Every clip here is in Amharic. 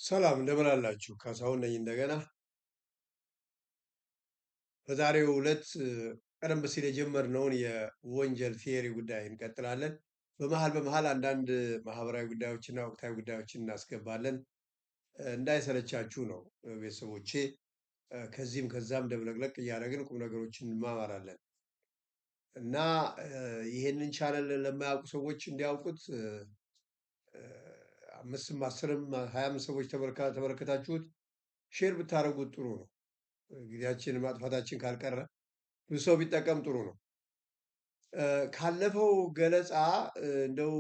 ሰላም እንደምን አላችሁ? ካሳሁን ነኝ እንደገና። በዛሬው ዕለት ቀደም ሲል የጀመርነውን የወንጀል ቲዮሪ ጉዳይ እንቀጥላለን። በመሃል አንዳንድ ማህበራዊ ጉዳዮችና ወቅታዊ ጉዳዮችን እናስገባለን። እንዳይሰለቻችሁ ነው ቤተሰቦቼ። ከዚህም ከዛም ደብለቅለቅ እያደረግን ቁም ነገሮችን እንማማራለን እና ይሄንን ቻናል ለማያውቁ ሰዎች እንዲያውቁት አምስትም አስርም 20 ሰዎች ተመለከታችሁት ሼር ብታደርጉት ጥሩ ነው። ጊዜያችን ማጥፋታችን ካልቀረ ብዙ ሰው ቢጠቀም ጥሩ ነው። ካለፈው ገለጻ እንደው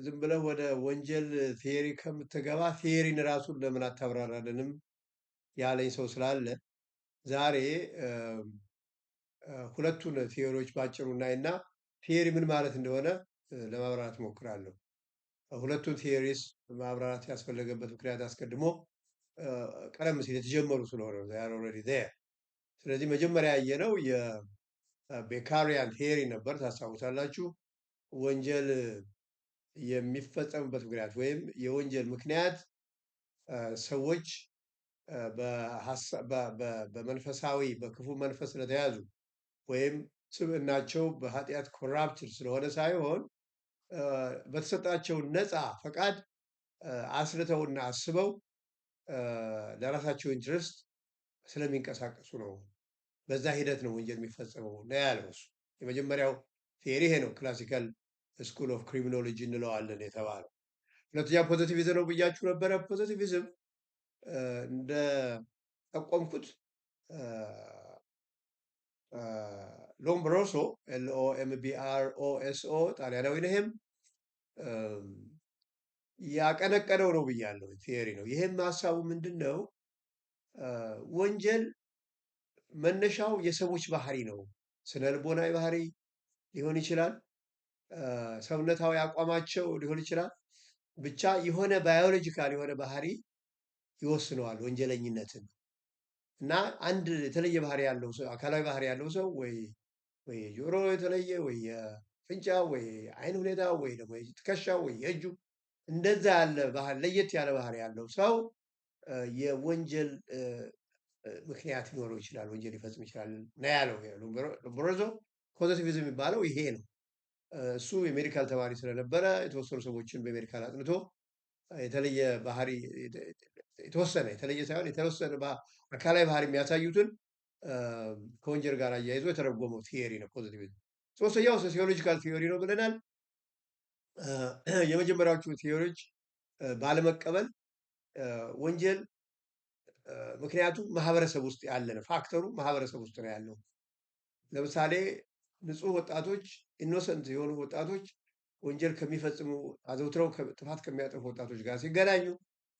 ዝም ብለህ ወደ ወንጀል ቲዮሪ ከምትገባ ቲዮሪን ራሱን ለምን አታብራራልንም ያለኝ ሰው ስላለ ዛሬ ሁለቱን ቲዮሪዎች ባጭሩ እናይና ቲዮሪ ምን ማለት እንደሆነ ለማብራራት እሞክራለሁ። ሁለቱን ቲዮሪስ ማብራራት ያስፈለገበት ምክንያት አስቀድሞ ቀደም ሲል የተጀመሩ ስለሆነ they are already there። ስለዚህ መጀመሪያ ያየነው የቤካሪያን ቲዮሪ ነበር። ታስታውሳላችሁ። ወንጀል የሚፈጸምበት ምክንያት ወይም የወንጀል ምክንያት ሰዎች በመንፈሳዊ በክፉ መንፈስ ስለተያዙ ወይም ስብዕናቸው በኃጢአት ኮራፕትድ ስለሆነ ሳይሆን በተሰጣቸው ነፃ ፈቃድ አስልተውና አስበው ለራሳቸው ኢንትረስት ስለሚንቀሳቀሱ ነው። በዛ ሂደት ነው ወንጀል የሚፈጸመው ነው ያለው እሱ። የመጀመሪያው ቴሪ ይሄ ነው። ክላሲካል ስኩል ኦፍ ክሪሚኖሎጂ እንለዋለን የተባለው። ሁለተኛ ፖዘቲቪዝም ነው ብያችሁ ነበረ። ፖዘቲቪዝም እንደ ጠቆምኩት ሎምብሮሶ LOMBROSO ጣሊያናዊ ነው። ይሄም ያቀነቀነው ነው ብያለሁ። ቲዮሪ ነው። ይሄም ሀሳቡ ምንድን ነው? ወንጀል መነሻው የሰዎች ባህሪ ነው። ስነ ልቦናዊ ባህሪ ሊሆን ይችላል፣ ሰውነታዊ አቋማቸው ሊሆን ይችላል። ብቻ የሆነ ባዮሎጂካል የሆነ ባህሪ ይወስነዋል ወንጀለኝነትን። እና አንድ የተለየ ባህሪ ያለው ሰው አካላዊ ባህሪ ያለው ሰው ወይ ጆሮ የተለየ ወይ የፍንጫ ወይ አይን ሁኔታ ወይ ደግሞ ትከሻው ወይ የእጁ እንደዛ ያለ ባህሪ ለየት ያለ ባህሪ ያለው ሰው የወንጀል ምክንያት ሊኖረው ይችላል፣ ወንጀል ሊፈጽም ይችላል ነው ያለው ሎምብሮሶ። ፖዘቲቪዝም የሚባለው ይሄ ነው። እሱ የሜዲካል ተማሪ ስለነበረ የተወሰኑ ሰዎችን በሜዲካል አጥንቶ የተለየ ባህሪ የተወሰነ የተለየ ሳይሆን የተወሰነ አካላዊ ባህሪ የሚያሳዩትን ከወንጀል ጋር አያይዞ የተረጎመው ቲዮሪ ነው ፖዚቲቪዝም። ሶስተኛው ሶሲዮሎጂካል ቲዮሪ ነው ብለናል። የመጀመሪያዎቹ ቲዮሪዎች ባለመቀበል ወንጀል ምክንያቱም ማህበረሰብ ውስጥ ያለ ነው። ፋክተሩ ማህበረሰብ ውስጥ ነው ያለው። ለምሳሌ ንጹህ ወጣቶች ኢኖሰንት የሆኑ ወጣቶች ወንጀል ከሚፈጽሙ አዘውትረው ጥፋት ከሚያጠፉ ወጣቶች ጋር ሲገናኙ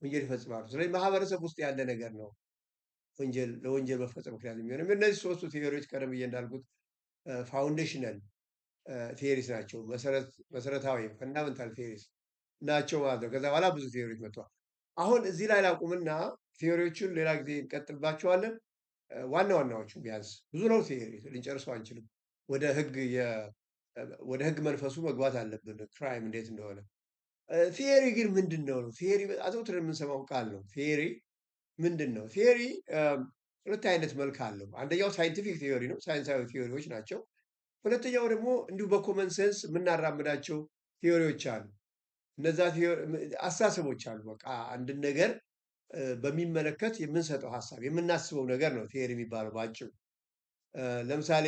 ወንጀል ይፈጽማሉ። ስለዚህ ማህበረሰብ ውስጥ ያለ ነገር ነው ለወንጀል መፈጸም ምክንያት የሚሆነው። እነዚህ ሶስቱ ቲዮሪዎች ቀደም ብዬ እንዳልኩት ፋውንዴሽናል ቲዮሪስ ናቸው። መሰረታዊ ፈንዳመንታል ቲዮሪስ ናቸው ማለት ነው። ከዛ በኋላ ብዙ ቲዮሪዎች መጥተዋል። አሁን እዚህ ላይ ላቁምና ቲዮሪዎቹን ሌላ ጊዜ እንቀጥልባቸዋለን። ዋና ዋናዎቹ ቢያንስ ብዙ ነው ቲዮሪ ልንጨርሰው አንችልም። ወደ ህግ መንፈሱ መግባት አለብን፣ ክራይም እንዴት እንደሆነ። ቲዮሪ ግን ምንድን ነው? ቲዮሪ አዘውትረን የምንሰማው ቃል ነው። ቲዮሪ ምንድን ነው? ቲዮሪ ሁለት አይነት መልክ አለው። አንደኛው ሳይንቲፊክ ቲዮሪ ነው፣ ሳይንሳዊ ቲዮሪዎች ናቸው። ሁለተኛው ደግሞ እንዲሁ በኮመን ሴንስ የምናራምዳቸው ቲዮሪዎች አሉ። እነዛ አስተሳሰቦች አሉ። በቃ አንድን ነገር በሚመለከት የምንሰጠው ሀሳብ የምናስበው ነገር ነው ቲዮሪ የሚባለው ባጭሩ። ለምሳሌ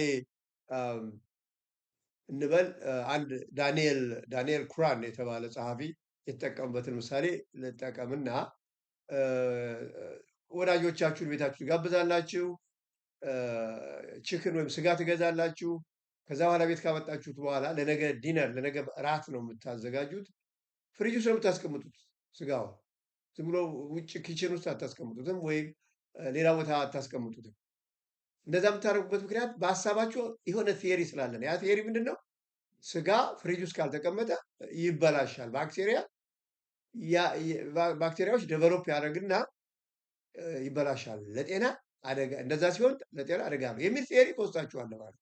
እንበል አንድ ዳንኤል ኩራን የተባለ ጸሐፊ የተጠቀምበትን ምሳሌ ልጠቀምና ወዳጆቻችሁን ቤታችሁ ትጋብዛላችሁ፣ ችክን ወይም ስጋ ትገዛላችሁ። ከዛ በኋላ ቤት ካመጣችሁት በኋላ ለነገ ዲነር ለነገ ራት ነው የምታዘጋጁት። ፍሪጅ ውስጥ ነው የምታስቀምጡት። ስጋው ዝም ብሎ ውጭ ኪችን ውስጥ አታስቀምጡትም፣ ወይም ሌላ ቦታ አታስቀምጡትም። እንደዛ የምታደርጉበት ምክንያት በሀሳባችሁ የሆነ ቲዮሪ ስላለ ነው። ያ ቲዮሪ ምንድን ነው? ስጋ ፍሪጅ ውስጥ ካልተቀመጠ ይበላሻል። ባክቴሪያዎች ዴቨሎፕ ያደርግና ይበላሻል፣ ለጤና አደጋ። እንደዛ ሲሆን ለጤና አደጋ ነው የሚል ቲዮሪ በውስጣችሁ አለ ማለት።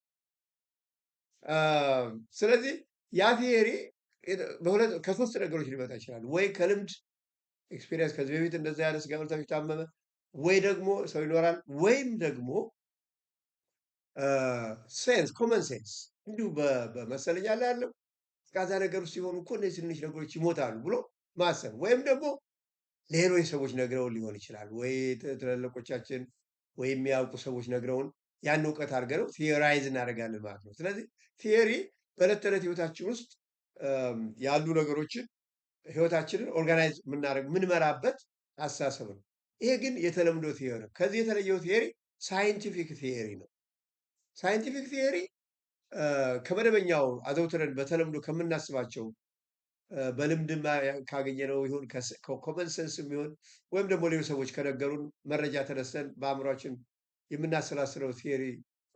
ስለዚህ ያ ቲዮሪ ከሶስት ነገሮች ሊመጣ ይችላል። ወይ ከልምድ ኤክስፒሪየንስ ከዚህ በፊት እንደዛ ያለ ስጋ በልታችሁ ታመመ ወይ ደግሞ ሰው ይኖራል ወይም ደግሞ ሴንስ ኮመን ሴንስ እንዲሁ በመሰለኛ ላይ ያለው ቀዝቃዛ ነገር ውስጥ ሲሆኑ እኮ እነዚህ ትንሽ ነገሮች ይሞታሉ ብሎ ማሰብ ወይም ደግሞ ሌሎች ሰዎች ነግረውን ሊሆን ይችላል ወይ ትልልቆቻችን ወይም የሚያውቁ ሰዎች ነግረውን ያን እውቀት አድርገው ቲዮራይዝ እናደርጋለን ማለት ነው። ስለዚህ ቲዮሪ በዕለት ተዕለት ህይወታችን ውስጥ ያሉ ነገሮችን ህይወታችንን ኦርጋናይዝ የምናደርግ የምንመራበት አስተሳሰብ ነው። ይሄ ግን የተለምዶ ቲዮሪ ነው። ከዚህ የተለየው ቲዮሪ ሳይንቲፊክ ቲዮሪ ነው። ሳይንቲፊክ ቲዮሪ ከመደበኛው አዘውትረን በተለምዶ ከምናስባቸው በልምድም ካገኘነው ይሁን ኮመን ሴንስ ይሁን ወይም ደግሞ ሌሎች ሰዎች ከነገሩን መረጃ ተነስተን በአእምሯችን የምናሰላስለው ቲዮሪ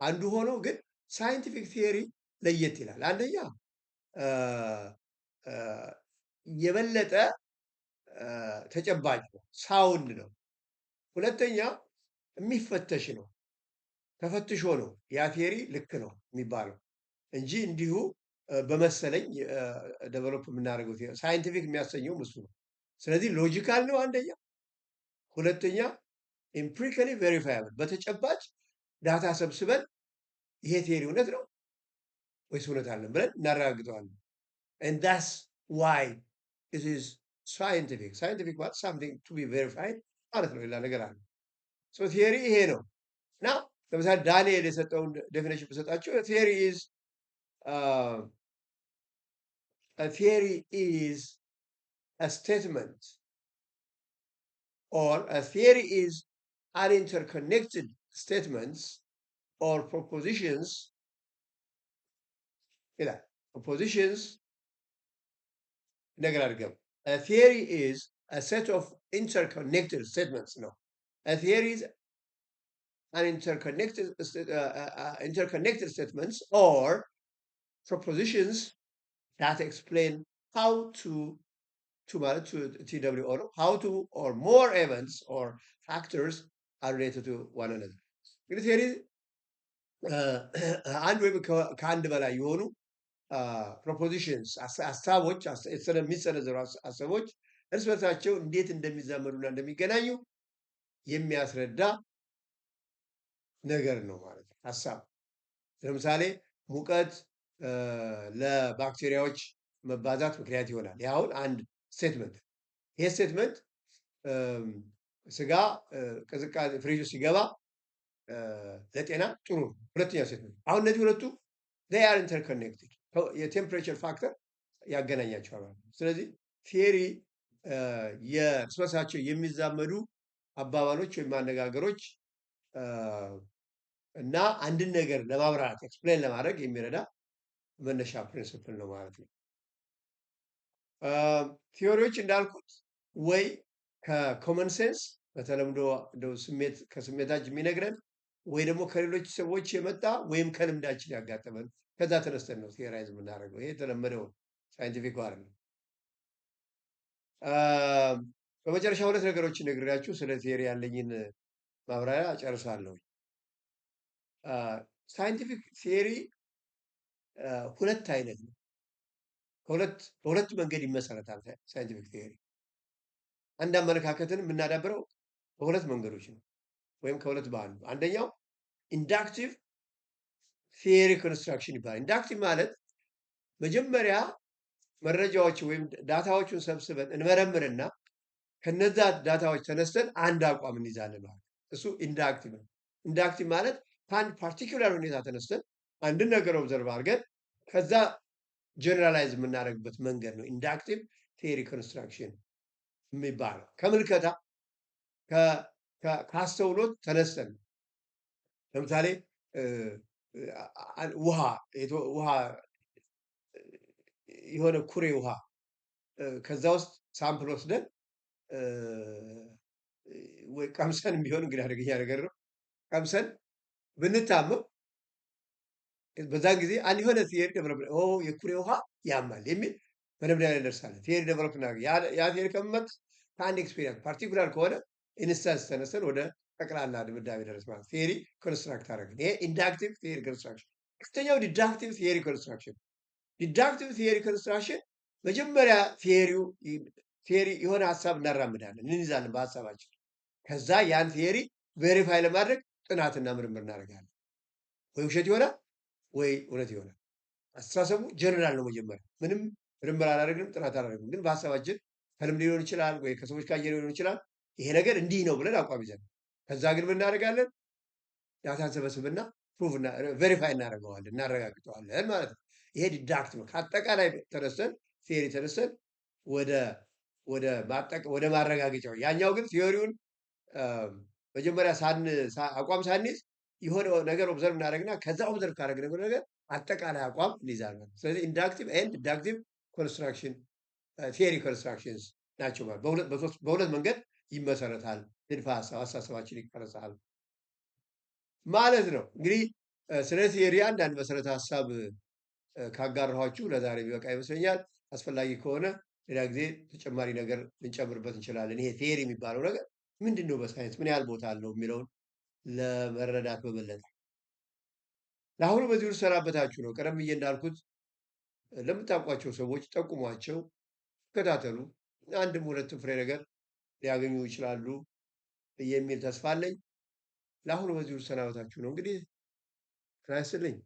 አንዱ ሆኖ ግን ሳይንቲፊክ ቲዮሪ ለየት ይላል። አንደኛ የበለጠ ተጨባጭ ነው፣ ሳውንድ ነው። ሁለተኛ የሚፈተሽ ነው፣ ተፈትሾ ነው ያ ቲዮሪ ልክ ነው የሚባለው እንጂ እንዲሁ በመሰለኝ ዴቨሎፕ የምናደርገው ሳይንቲፊክ የሚያሰኘውም እሱ ነው። ስለዚህ ሎጂካል ነው አንደኛ፣ ሁለተኛ ኢምፒሪካሊ ቬሪፋያብል በተጨባጭ ዳታ ሰብስበን ይሄ ቲዮሪ እውነት ነው ወይስ እውነት አለን ብለን እናረጋግጠዋለን። and that's why it is scientific ማለት something to be verified ማለት ነው። ሌላ ነገር አለ። ሶ ቲዮሪ ይሄ ነው እና ለምሳሌ ዳንኤል የሰጠውን ዴፊኒሽን ብሰጣቸው a theory is a statement or a theory is an interconnected statements or propositions ይላል። propositions ነገር አድርገው a theory is a set of interconnected statements ነው። a theory is an interconnected statements or propositions that explain how to TWO how to or more events or factors are related to one another. እንግዲህ ቲዮሪ አንድ ወይም ከአንድ በላይ የሆኑ ፕሮፖዚሽንስ ሀሳቦች የሚሰነዘሩ ሀሳቦች እርስ በርሳቸው እንዴት እንደሚዛመዱና እንደሚገናኙ የሚያስረዳ ነገር ነው ማለት ነው። ሀሳብ ለምሳሌ ሙቀት ለባክቴሪያዎች መባዛት ምክንያት ይሆናል። ይህ አሁን አንድ ስቴትመንት። ይሄ ስቴትመንት ስጋ ቅዝቃዜ ፍሪጅ ሲገባ ለጤና ጥሩ ነው። ሁለተኛ ስቴትመንት። አሁን እነዚህ ሁለቱ they are interconnected የቴምፕሬቸር ፋክተር ያገናኛቸዋል ማለት ነው። ስለዚህ ቲዮሪ የእርስ በርሳቸው የሚዛመዱ አባባሎች ወይም አነጋገሮች እና አንድን ነገር ለማብራራት ኤክስፕሌን ለማድረግ የሚረዳ መነሻ ፕሪንሲፕል ነው ማለት ነው። ቲዮሪዎች እንዳልኩት ወይ ከኮመን ሴንስ በተለምዶ ስሜት ከስሜታችን የሚነግረን ወይ ደግሞ ከሌሎች ሰዎች የመጣ ወይም ከልምዳችን ያጋጠመን ከዛ ተነስተን ነው ቲዮራይዝ የምናደርገው። ይሄ የተለመደው ሳይንቲፊክ አይደለም። በመጨረሻ ሁለት ነገሮችን ነግሬያችሁ ስለ ቲዮሪ ያለኝን ማብራሪያ ጨርሳለሁ። ሳይንቲፊክ ቲዮሪ ሁለት አይነት ነው። በሁለት መንገድ ይመሰረታል ሳይንቲፊክ ቲዮሪ። አንድ አመለካከትን የምናዳብረው በሁለት መንገዶች ነው ወይም ከሁለት በአንዱ። አንደኛው ኢንዳክቲቭ ቲዮሪ ኮንስትራክሽን ይባላል። ኢንዳክቲቭ ማለት መጀመሪያ መረጃዎች ወይም ዳታዎቹን ሰብስበን እንመረምርና ከነዛ ዳታዎች ተነስተን አንድ አቋም እንይዛለን ማለት እሱ ኢንዳክቲቭ ነው። ኢንዳክቲቭ ማለት ከአንድ ፓርቲኩላር ሁኔታ ተነስተን አንድን ነገር ኦብዘርቭ አድርገን ከዛ ጀነራላይዝ የምናደርግበት መንገድ ነው ኢንዳክቲቭ ቲዮሪ ኮንስትራክሽን የሚባለው። ከምልከታ ከአስተውሎት ተነስተን ለምሳሌ ውሃ የሆነ ኩሬ ውሃ ከዛ ውስጥ ሳምፕል ወስደን ወይ ቀምሰን ቢሆን እንግዲህ አደገኛ ነገር ነው። ቀምሰን ብንታመም በዛን ጊዜ አንድ የሆነ ቲዮሪ ደቨሎፕ የኩሬ ውሃ ያማል የሚል መደምደሚያ ላይ እንደርሳለን። ቲዮሪ ደቨሎፕ እናደርግ ያ ቲዮሪ ከመመጥ ከአንድ ኤክስፔሪንስ ፓርቲኩላር ከሆነ ኢንስታንስ ተነስተን ወደ ጠቅላላ ድምዳሜ ደረስ ማለት ቲዮሪ ኮንስትራክት አደረግን። ይሄ ኢንዳክቲቭ ቲዮሪ ኮንስትራክሽን። ሁለተኛው ዲዳክቲቭ ቲዮሪ ኮንስትራክሽን። ዲዳክቲቭ ቲዮሪ ኮንስትራክሽን መጀመሪያ ቲዮሪው ቲዮሪ የሆነ ሀሳብ እናራምዳለን እንይዛለን በሀሳባችን። ከዛ ያን ቲዮሪ ቬሪፋይ ለማድረግ ጥናትና ምርምር እናደርጋለን። ወይ ውሸት ይሆናል ወይ እውነት ይሆናል። አስተሳሰቡ ጀነራል ነው። መጀመሪያ ምንም ምርምር አላደረግንም፣ ጥናት አላደረግንም። ግን በሀሳባችን ከልምድ ሊሆን ይችላል ወይ ከሰዎች ካየን ሊሆን ይችላል። ይሄ ነገር እንዲህ ነው ብለን አቋም ይዘን ከዛ ግን ምን እናደርጋለን? ዳታ እንሰበስብና ፕሩቭ ቬሪፋይ እናደርገዋለን፣ እናረጋግጠዋለን ማለት ነው። ይሄ ዲዳክት ነው። ከአጠቃላይ ተነስተን ቲዮሪ ተነስተን ወደ ወደ ማረጋገጫው። ያኛው ግን ቲዮሪውን መጀመሪያ አቋም ሳንይዝ የሆነ ነገር ኦብዘርቭ እናደርግና ከዛ ኦብዘርቭ ካደረግነው ነገር አጠቃላይ አቋም እንይዛለን። ስለዚህ ኢንዳክቲቭ ኤንድ ዲዳክቲቭ ኮንስትራክሽን ቲዮሪ ኮንስትራክሽንስ ናቸው ማለት በሁለት መንገድ ይመሰረታል። ንድፈ ሀሳብ አስተሳሰባችን ይቀረጻል ማለት ነው። እንግዲህ ስለ ቲዮሪ አንዳንድ መሰረተ ሀሳብ ካጋራኋችሁ ለዛሬ ቢበቃ ይመስለኛል። አስፈላጊ ከሆነ ሌላ ጊዜ ተጨማሪ ነገር ልንጨምርበት እንችላለን። ይሄ ቲዮሪ የሚባለው ነገር ምንድን ነው፣ በሳይንስ ምን ያህል ቦታ አለው የሚለውን ለመረዳት በበለጠ ለአሁኑ በዚሁ ልሰናበታችሁ ነው። ቀደም ብዬ እንዳልኩት ለምታውቋቸው ሰዎች ጠቁሟቸው፣ ይከታተሉ። አንድም ሁለትም ፍሬ ነገር ሊያገኙ ይችላሉ የሚል ተስፋ አለኝ። ለአሁኑ በዚሁ ልሰናበታችሁ ነው። እንግዲህ ጤና ይስጥልኝ።